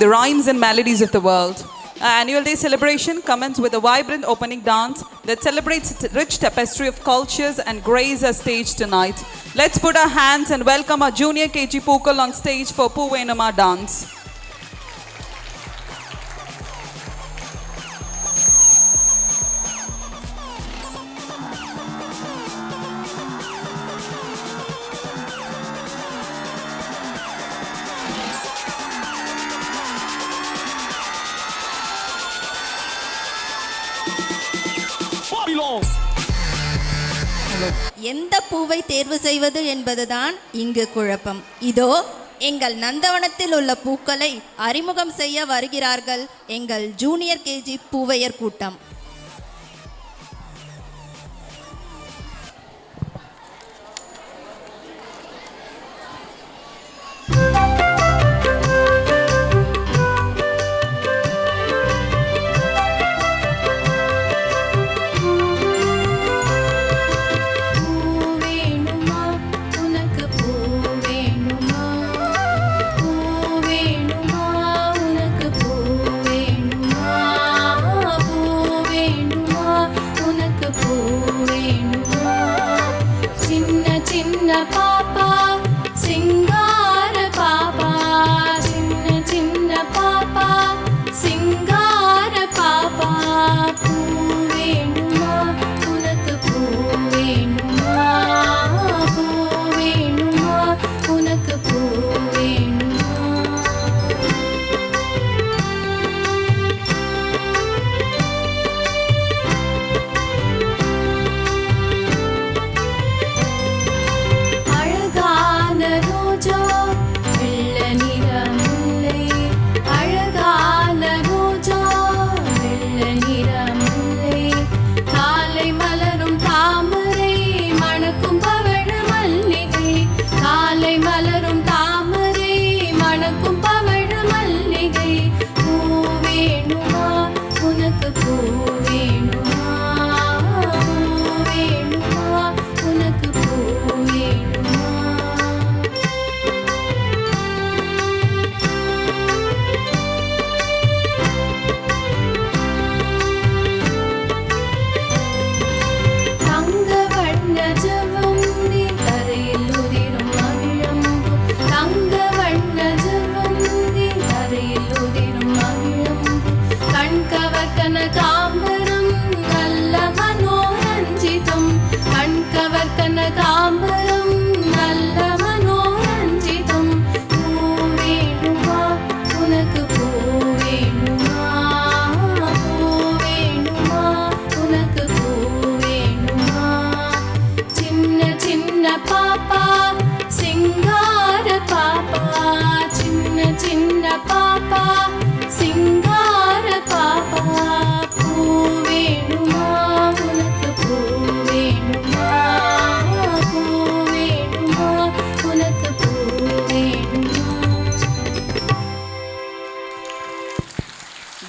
the rhymes and melodies of the world. Our annual day celebration commences with a vibrant opening dance that celebrates the rich tapestry of cultures and grace our stage tonight. Let's put our hands and welcome our junior KG Pookal on stage for Poovenuma dance. எந்த பூவை தேர்வு செய்வது என்பதுதான் இங்கு குழப்பம். இதோ எங்கள் நந்தவனத்தில் உள்ள பூக்களை அறிமுகம் செய்ய வருகிறார்கள் எங்கள் ஜூனியர் கேஜி பூவையர் கூட்டம்.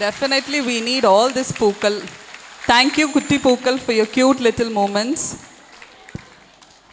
Definitely we need all this Pookal. Thank you Kutti Pookal for your cute little moments.